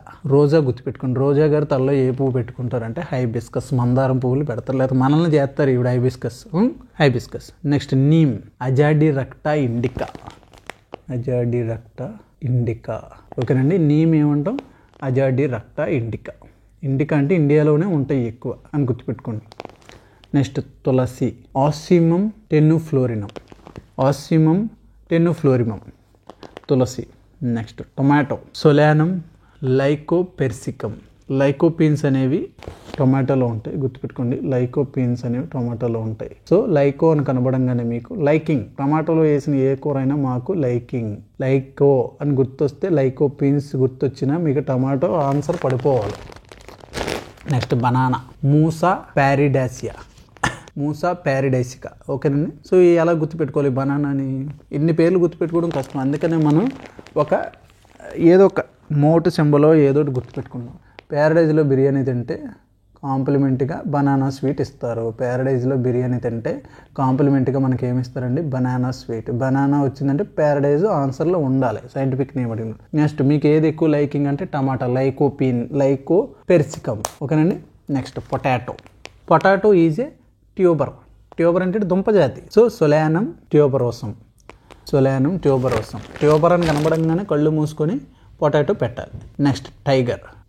[SPEAKER 1] గుర్తుపెట్టుకోండి. రోజా గారు తలలో ఏ పువ్వు పెట్టుకుంటారంటే హైబిస్కస్, మందారం పువ్వులు పెడతారు, లేకపోతే మనల్ని చేస్తారు ఇవిడ hibiscus. Next neem, Azadirachta indica. ఓకేనండి, నీమ్ ఏమంటాం? అజాడిరక్టా ఇండికా అంటే ఇండియాలోనే ఉంటాయి ఎక్కువ అని గుర్తుపెట్టుకోండి. Next tulsi, Ocimum tenuiflorum tulsi. Next tomato, Solanum lycopersicum. Lycopenes అనేవి టొమాటోలో ఉంటాయి, గుర్తుపెట్టుకోండి. లైకోపీన్స్ అనేవి టొమాటోలో ఉంటాయి. సో లైకో అని కనబడంగానే మీకు లైకింగ్. టొమాటోలో వేసిన ఏ కూర అయినా మాకు లైకో అని గుర్తొస్తే, లైకోపీన్స్ గుర్తొచ్చినా మీకు టొమాటో ఆన్సర్ పడిపోవాలి. Next banana, Musa paradisiaca. ఓకేనండి. సో ఎలా గుర్తుపెట్టుకోవాలి బనానాని? ఇన్ని పేర్లు గుర్తుపెట్టుకోవడం కష్టం, అందుకనే మనం ఏదో ఒక మోటు సింబలో ఏదో ఒకటి గుర్తుపెట్టుకున్నాం. ప్యారడైజ్లో బిర్యానీ తింటే కాంప్లిమెంట్గా బనానా స్వీట్ ఇస్తారు. ప్యారడైజ్లో బిర్యానీ తింటే కాంప్లిమెంట్గా మనకి ఏమి ఇస్తారండి? Banana sweet. బనానా వచ్చిందంటే ప్యారడైజ్ ఆన్సర్లో ఉండాలి, సైంటిఫిక్ నేమ్ అడిగిన. నెక్స్ట్ మీకు ఏది ఎక్కువ లైకింగ్ అంటే టమాటా, లైకోపెర్సికం. ఓకేనండి. Next potato is a tuber అంటే దుంప జాతి. సో సొలానం ట్యూబరోసం. ట్యూబర్ అని కనబడంగానే కళ్ళు మూసుకొని పొటాటో పెట్టాలి. Next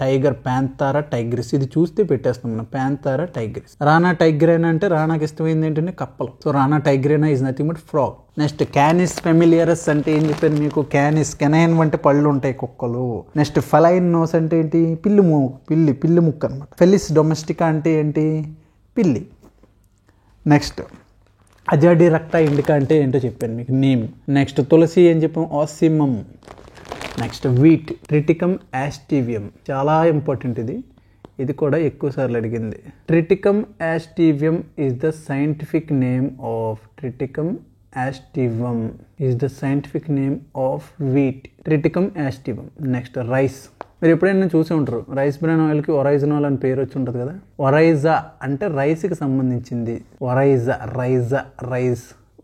[SPEAKER 1] tiger Panthera tigris. ఇది చూస్తే పెట్టేస్తాం మనం, ప్యాంతారా టైగ్రిస్. రానా టైగ్రేనా అంటే రానాకి ఇష్టమైంది ఏంటంటే కప్పలు. So Rana tigrina is nothing but frog. Next Canis familiaris అంటే ఏం చెప్పాను మీకు? కెనైన్ అంటే పళ్ళు ఉంటాయి కుక్కలు. నెక్స్ట్ ఫెలైన్ నోస్ అంటే ఏంటి? పిల్లి ముక్క అనమాట. ఫెలిస్ డొమెస్టికా అంటే ఏంటి? పిల్లి. నెక్స్ట్ అజాడిరక్టా ఇండికా అంటే ఏంటో చెప్పాను మీకు, నేమ్. నెక్స్ట్ తులసి ఏం చెప్పాము? Ocimum. Next wheat, Triticum aestivum. చాలా ఇంపార్టెంట్ ఇది కూడా ఎక్కువ సార్లు అడిగింది. Triticum aestivum is the scientific name of aestivum is the scientific name of wheat. Triticum aestivum. Next rice. మీరు ఎప్పుడైనా చూసి ఉంటారు రైస్ బ్రాన్ ఆయిల్కి ఒరైజనాల్ అని పేరు వచ్చి ఉంటుంది కదా. ఒరైజా అంటే రైస్కి సంబంధించింది.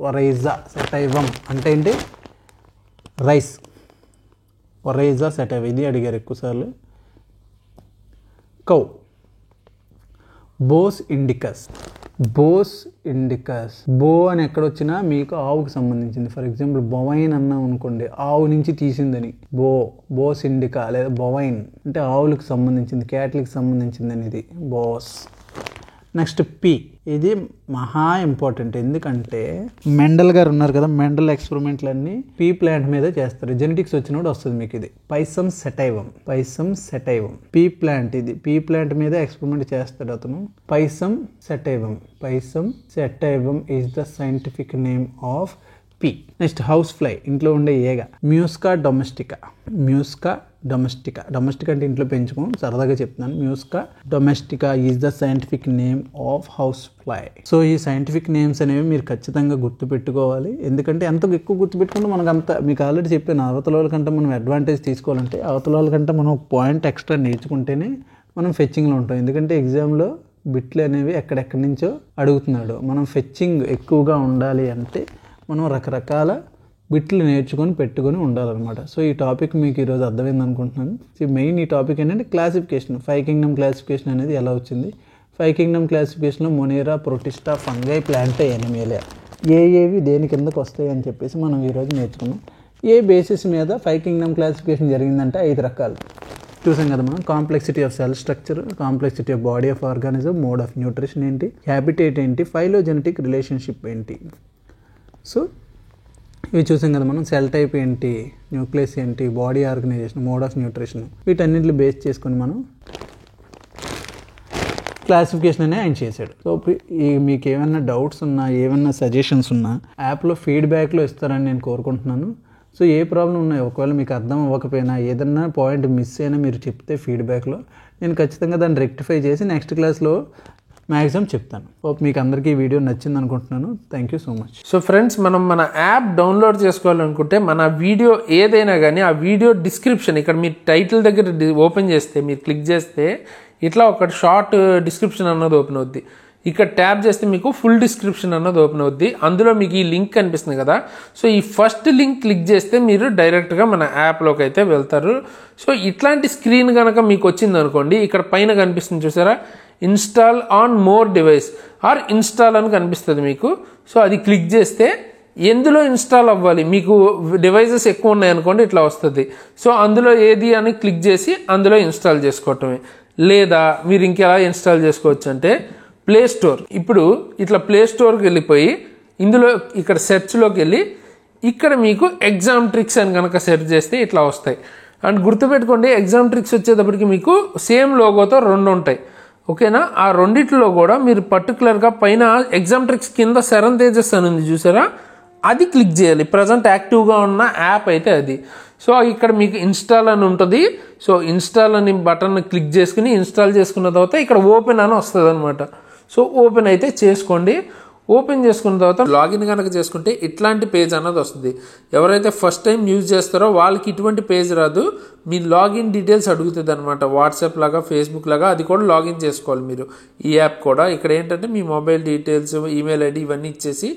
[SPEAKER 1] ఒరైజా సెటైవం అంటే ఏంటి? రైస్. ఒరైజా సెటైవ ఇది అడిగారు ఎక్కువసార్లు. కౌ. బోస్ ఇండికస్. బో అని ఎక్కడొచ్చినా మీకు ఆవుకు సంబంధించింది. ఫర్ ఎగ్జాంపుల్ బొవైన్ అన్నాం అనుకోండి, ఆవు నుంచి తీసిందని బోస్ ఇండికా లేదా బొవైన్ అంటే ఆవులకు సంబంధించింది, క్యాట్లకు సంబంధించిందని ఇది బోస్. Next P. ఇది మహా ఇంపార్టెంట్. ఎందుకంటే మెండల్ గారు ఉన్నారు కదా, మెండల్ ఎక్స్పెరిమెంట్లన్నీ పీ ప్లాంట్ మీద చేస్తారు. జెనెటిక్స్ వచ్చినప్పుడు వస్తుంది మీకు ఇది పైసమ్ సెటైవం. పీ ప్లాంట్, ఇది పీ ప్లాంట్ మీద ఎక్స్పెరిమెంట్ చేస్తాడు అతను. Pisum sativum is the scientific name of pea. Next house fly, ఇంట్లో ఉండే ఏగ. మ్యూస్కా డొమెస్టికా అంటే ఇంట్లో పెంచుకోం, సరదాగా చెప్తున్నాను. Musca domestica is the scientific name of house fly. So ఈ సైంటిఫిక్ నేమ్స్ అనేవి మీరు ఖచ్చితంగా గుర్తుపెట్టుకోవాలి. ఎందుకంటే ఎంత ఎక్కువ గుర్తుపెట్టుకుంటే మనకు అంత, మీకు ఆల్రెడీ చెప్పాను, అవతల వాళ్ళ కంటే మనం అడ్వాంటేజ్ తీసుకోవాలంటే అవతల వాళ్ళ కంటే మనం ఒక పాయింట్ ఎక్స్ట్రా నేర్చుకుంటేనే మనం ఫెచ్చింగ్లో ఉంటాం. ఎందుకంటే ఎగ్జామ్లో బిట్లు అనేవి ఎక్కడెక్కడి నుంచో అడుగుతున్నాడు. మనం ఫెచ్చింగ్ ఎక్కువగా ఉండాలి అంటే మనం రకరకాల బిట్లు నేర్చుకొని పెట్టుకొని ఉండాలన్నమాట. సో ఈ టాపిక్ మీకు ఈరోజు అర్థమైంది అనుకుంటున్నాను. సో మెయిన్ ఈ టాపిక్ ఏంటంటే క్లాసిఫికేషన్, 5 కింగ్డమ్ క్లాసిఫికేషన్ అనేది ఎలా వచ్చింది. 5 కింగ్డమ్ క్లాసిఫికేషన్లో మొనేరా, ప్రొటిస్టా, ఫంగై, ప్లాంటా, ఎనిమేలియా ఏవి దేని కిందకు వస్తాయి అని చెప్పేసి మనం ఈరోజు నేర్చుకున్నాం. ఏ బేసిస్ మీద 5 కింగ్డమ్ క్లాసిఫికేషన్ జరిగిందంటే 5 రకాలు చూసాం కదా మనం. Complexity of cell structure, complexity of body of organism, mode of nutrition ఏంటి, హ్యాబిటేట్ ఏంటి, ఫైలోజెనెటిక్ రిలేషన్షిప్ ఏంటి. సో ఇవి చూసాం కదా మనం. సెల్ టైప్ ఏంటి, న్యూక్లియస్ ఏంటి, body organization, mode of nutrition, వీటన్నిటిని బేస్ చేసుకొని మనం క్లాసిఫికేషన్ అనేది ఆయన చేశాడు. సో మీకు ఏమైనా డౌట్స్ ఉన్నా, ఏమైనా సజెషన్స్ ఉన్నా యాప్లో ఫీడ్బ్యాక్లో ఇస్తారని నేను కోరుకుంటున్నాను. సో ఏ ప్రాబ్లం ఉన్నాయి, ఒకవేళ మీకు అర్థం అవ్వకపోయినా ఏదన్నా పాయింట్ మిస్ అయినా మీరు చెప్తే ఫీడ్బ్యాక్లో నేను ఖచ్చితంగా దాన్ని రెక్టిఫై చేసి నెక్స్ట్ క్లాస్లో మ్యాక్సిమం చెప్తాను. హోప్ మీకు అందరికీ ఈ వీడియో నచ్చింది అనుకుంటున్నాను. Thank you so much.
[SPEAKER 2] So friends, మనం మన యాప్ డౌన్లోడ్ చేసుకోవాలనుకుంటే మన వీడియో ఏదైనా కానీ ఆ వీడియో డిస్క్రిప్షన్ ఇక్కడ మీరు టైటిల్ దగ్గర ఓపెన్ చేస్తే, మీరు క్లిక్ చేస్తే ఇట్లా ఒక షార్ట్ డిస్క్రిప్షన్ అన్నది ఓపెన్ అవుద్ది. ఇక్కడ ట్యాప్ చేస్తే మీకు ఫుల్ డిస్క్రిప్షన్ అన్నది ఓపెన్ అవుద్ది. అందులో మీకు ఈ లింక్ కనిపిస్తుంది కదా, సో ఈ ఫస్ట్ లింక్ క్లిక్ చేస్తే మీరు డైరెక్ట్గా మన యాప్లోకి అయితే వెళ్తారు. సో ఇట్లాంటి స్క్రీన్ కనుక మీకు వచ్చింది అనుకోండి, ఇక్కడ పైన కనిపిస్తుంది చూసారా, install on more device are install అని కనిపిస్తుంది మీకు. సో అది క్లిక్ చేస్తే ఎందులో ఇన్స్టాల్ అవ్వాలి, మీకు డివైజెస్ ఎక్కువ ఉన్నాయనుకోండి ఇట్లా వస్తుంది. సో అందులో ఏది అని క్లిక్ చేసి అందులో ఇన్స్టాల్ చేసుకోవటమే. లేదా మీరు ఇంకెలా ఇన్స్టాల్ చేసుకోవచ్చు అంటే ప్లే స్టోర్. ఇప్పుడు ఇట్లా ప్లే స్టోర్కి వెళ్ళిపోయి ఇందులో ఇక్కడ సెర్చ్లోకి వెళ్ళి ఇక్కడ మీకు ఎగ్జామ్ ట్రిక్స్ అని కనుక సెర్చ్ చేస్తే ఇట్లా వస్తాయి. అండ్ గుర్తుపెట్టుకోండి, ఎగ్జామ్ ట్రిక్స్ వచ్చేటప్పటికి మీకు సేమ్ లోగోతో 2 ఉంటాయి. ఓకేనా? ఆ రెండిట్లో కూడా మీరు పర్టికులర్గా పైన ఎగ్జామ్ ట్రిక్స్ కింద సెరన్ తేజస్ అని ఉంది చూసారా, అది క్లిక్ చేయాలి. ప్రజెంట్ యాక్టివ్గా ఉన్న యాప్ అయితే అది. సో ఇక్కడ మీకు ఇన్స్టాల్ అని ఉంటుంది. సో ఇన్స్టాల్ అని బటన్ క్లిక్ చేసుకుని ఇన్స్టాల్ చేసుకున్న తర్వాత ఇక్కడ ఓపెన్ అని వస్తుంది అనమాట. సో ఓపెన్ అయితే చేసుకోండి. ఓపెన్ చేసుకున్న తర్వాత లాగిన్ కనుక చేసుకుంటే ఇట్లాంటి పేజ్ అన్నది వస్తుంది. ఎవరైతే ఫస్ట్ టైం యూజ్ చేస్తారో వాళ్ళకి ఇటువంటి పేజ్ రాదు. మీ లాగిన్ డీటెయిల్స్ అడుగుతుంది అనమాట. వాట్సాప్ లాగా, ఫేస్బుక్ లాగా అది కూడా లాగిన్ చేసుకోవాలి మీరు. ఈ యాప్ కూడా ఇక్కడ ఏంటంటే మీ మొబైల్ డీటెయిల్స్, ఈమెయిల్ ఐడి ఇవన్నీ ఇచ్చేసి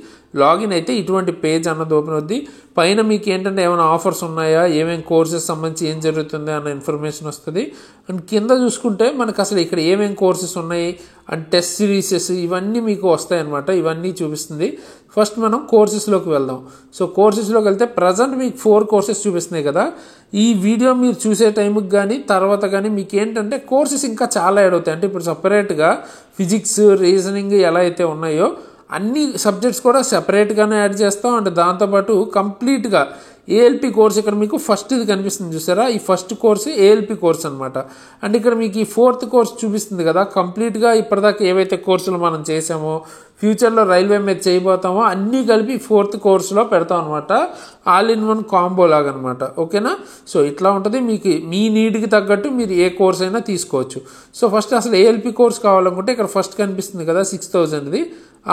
[SPEAKER 2] లాగిన్ అయితే ఇటువంటి పేజ్ అన్నది ఓపెన్ అవుద్ది. పైన మీకు ఏంటంటే ఏమైనా ఆఫర్స్ ఉన్నాయా, ఏమేమి కోర్సెస్ సంబంధించి ఏం జరుగుతుంది అన్న ఇన్ఫర్మేషన్ వస్తుంది. అండ్ కింద చూసుకుంటే మనకు అసలు ఇక్కడ ఏమేమి కోర్సెస్ ఉన్నాయి అండ్ టెస్ట్ సిరీసెస్ ఇవన్నీ మీకు వస్తాయన్నమాట. ఇవన్నీ చూపిస్తుంది. ఫస్ట్ మనం కోర్సెస్లోకి వెళ్దాం. సో కోర్సెస్లోకి వెళ్తే ప్రజెంట్ మీకు 4 కోర్సెస్ చూపిస్తున్నాయి కదా. ఈ వీడియో మీరు చూసే టైంకి కానీ తర్వాత కానీ మీకు ఏంటంటే కోర్సెస్ ఇంకా చాలా యాడ్ అవుతాయి. అంటే ఇప్పుడు సపరేట్గా ఫిజిక్స్, రీజనింగ్ ఎలా అయితే ఉన్నాయో అన్ని సబ్జెక్ట్స్ కూడా సెపరేట్గానే యాడ్ చేస్తాం. అండ్ దాంతోపాటు కంప్లీట్గా ఏఎల్పి కోర్స్ ఇక్కడ మీకు ఫస్ట్ ఇది కనిపిస్తుంది చూసారా, ఈ ఫస్ట్ కోర్సు ఏఎల్పి కోర్స్ అనమాట. అండ్ ఇక్కడ మీకు ఈ 4th కోర్స్ చూపిస్తుంది కదా, కంప్లీట్గా ఇప్పటిదాకా ఏవైతే కోర్సులు మనం చేసామో, ఫ్యూచర్లో రైల్వే మీద చేయబోతామో అన్నీ కలిపి 4th కోర్సులో పెడతాం అనమాట. ఆల్ ఇన్ వన్ కాంబో లాగా అనమాట. ఓకేనా? సో ఇట్లా ఉంటుంది. మీకు మీ నీడ్కి తగ్గట్టు మీరు ఏ కోర్స్ అయినా తీసుకోవచ్చు. సో ఫస్ట్ అసలు ఏఎల్పి కోర్స్ కావాలనుకుంటే ఇక్కడ ఫస్ట్ కనిపిస్తుంది కదా 6000ది,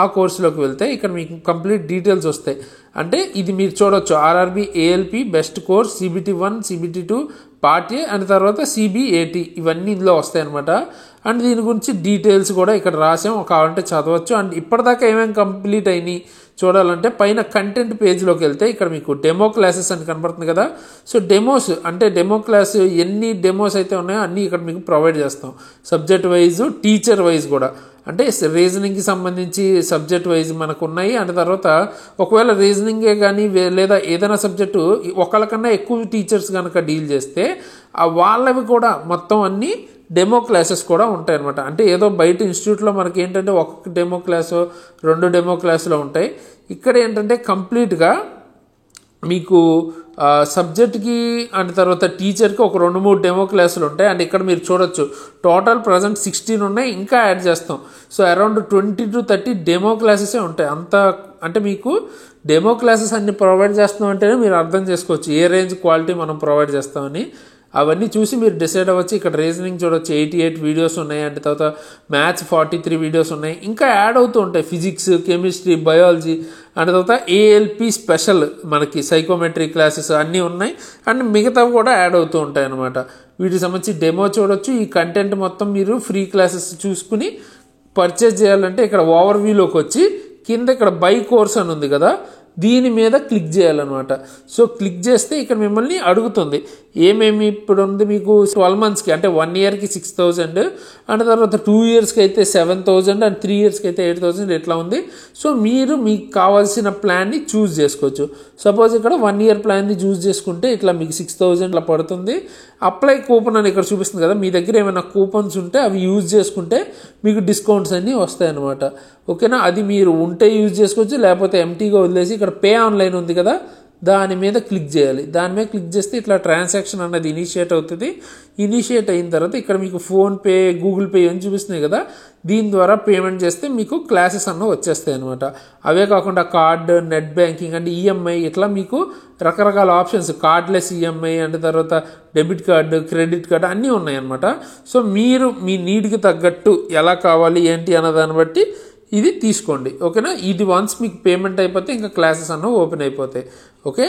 [SPEAKER 2] ఆ కోర్సులోకి వెళ్తే ఇక్కడ మీకు కంప్లీట్ డీటెయిల్స్ వస్తాయి. అంటే ఇది మీరు చూడొచ్చు, RRB ALP best course CBT1 CBT2 part A and తర్వాత CBAT ఇవన్నీ ఇందులో వస్తాయి అనమాట. అండ్ దీని గురించి డీటెయిల్స్ కూడా ఇక్కడ రాసాం, కావాలంటే చదవచ్చు. అండ్ ఇప్పటిదాకా ఏమేమి కంప్లీట్ అయినాయి చూడాలంటే పైన కంటెంట్ పేజ్లోకి వెళ్తే ఇక్కడ మీకు డెమో క్లాసెస్ అని కనబడుతుంది కదా. సో డెమోస్ అంటే డెమో క్లాస్ ఎన్ని డెమోస్ అయితే ఉన్నాయో అన్నీ ఇక్కడ మీకు ప్రొవైడ్ చేస్తాం, సబ్జెక్ట్ వైజ్ టీచర్ వైజ్ కూడా. అంటే రీజనింగ్కి సంబంధించి సబ్జెక్ట్ వైజ్ మనకు ఉన్నాయి. అండ్ తర్వాత ఒకవేళ రీజనింగే కానీ లేదా ఏదైనా సబ్జెక్టు ఒకళ్ళకన్నా ఎక్కువ టీచర్స్ కనుక డీల్ చేస్తే వాళ్ళవి కూడా మొత్తం అన్నీ డెమో క్లాసెస్ కూడా ఉంటాయి అనమాట. అంటే ఏదో బయట ఇన్స్టిట్యూట్లో మనకి ఏంటంటే ఒక డెమో క్లాసు 2 డెమో క్లాసులు ఉంటాయి. ఇక్కడ ఏంటంటే కంప్లీట్గా మీకు సబ్జెక్ట్కి అండ్ తర్వాత టీచర్కి ఒక 2-3 డెమో క్లాసులు ఉంటాయి. అండ్ ఇక్కడ మీరు చూడొచ్చు టోటల్ ప్రజెంట్ 16 ఉన్నాయి, ఇంకా యాడ్ చేస్తాం. సో అరౌండ్ 20 to 30 డెమో క్లాసెసే ఉంటాయి. అంత అంటే మీకు డెమో క్లాసెస్ అన్ని ప్రొవైడ్ చేస్తాం అంటేనే మీరు అర్థం చేసుకోవచ్చు ఏ రేంజ్ క్వాలిటీ మనం ప్రొవైడ్ చేస్తామని. అవన్నీ చూసి మీరు డిసైడ్ అవ్వచ్చు. ఇక్కడ రీజనింగ్ చూడొచ్చు 88 వీడియోస్ ఉన్నాయి. అండ్ తర్వాత మ్యాథ్స్ 43 వీడియోస్ ఉన్నాయి, ఇంకా యాడ్ అవుతూ ఉంటాయి ఫిజిక్స్, కెమిస్ట్రీ, బయాలజీ. అండ్ తర్వాత ఏఎల్పి స్పెషల్ మనకి సైకోమెట్రీ క్లాసెస్ అన్నీ ఉన్నాయి. అండ్ మిగతావి కూడా యాడ్ అవుతూ ఉంటాయి అన్నమాట. వీటికి సంబంధించి డెమో చూడొచ్చు. ఈ కంటెంట్ మొత్తం మీరు ఫ్రీ క్లాసెస్ చూసుకుని పర్చేజ్ చేయాలంటే ఇక్కడ ఓవర్వ్యూలోకి వచ్చి కింద ఇక్కడ బై కోర్స్ అని ఉంది కదా, దీని మీద క్లిక్ చేయాలన్నమాట. సో క్లిక్ చేస్తే ఇక్కడ మిమ్మల్ని అడుగుతుంది ఏమేమి ఇప్పుడు ఉంది మీకు 12 monthsకి అంటే 1 yearకి 6,000 అండ్ తర్వాత 2 yearsకి అయితే 7,000 అండ్ 3 yearsకి అయితే 8,000 ఎట్లా ఉంది. సో మీరు మీకు కావాల్సిన ప్లాన్ని చూస్ చేసుకోవచ్చు. సపోజ్ ఇక్కడ 1 year ప్లాన్ని చూస్ చేసుకుంటే ఇట్లా మీకు 6,000 ఇట్లా పడుతుంది. అప్లై కూపన్ అని ఇక్కడ చూపిస్తుంది కదా, మీ దగ్గర ఏమైనా కూపన్స్ ఉంటే అవి యూజ్ చేసుకుంటే మీకు డిస్కౌంట్స్ అన్నీ వస్తాయన్నమాట. ఓకేనా, అది మీరు ఉంటే యూజ్ చేసుకోవచ్చు, లేకపోతే ఎంటీగా వదిలేసి ఇక్కడ పే ఆన్లైన్ ఉంది కదా దాని మీద క్లిక్ చేయాలి. దాని మీద క్లిక్ చేస్తే ఇట్లా ట్రాన్సాక్షన్ అన్నది ఇనిషియేట్ అవుతుంది. ఇనిషియేట్ అయిన తర్వాత ఇక్కడ మీకు ఫోన్పే, గూగుల్ పే అని చూపిస్తున్నాయి కదా, దీని ద్వారా పేమెంట్ చేస్తే మీకు క్లాసెస్ అన్న వచ్చేస్తాయి అనమాట. అవే కాకుండా card, net banking and EMI ఇట్లా మీకు రకరకాల ఆప్షన్స్, కార్డ్లెస్ ఈఎంఐ అండ్ తర్వాత డెబిట్ కార్డు, క్రెడిట్ కార్డు అన్నీ ఉన్నాయన్నమాట. సో మీరు మీ నీడ్కి తగ్గట్టు ఎలా కావాలి ఏంటి అన్న దాన్ని బట్టి ఇది తీసుకోండి. ఓకేనా, ఇది వన్స్ మీకు పేమెంట్ అయిపోతే ఇంకా క్లాసెస్ అన్న ఓపెన్ అయిపోతాయి. ఓకే.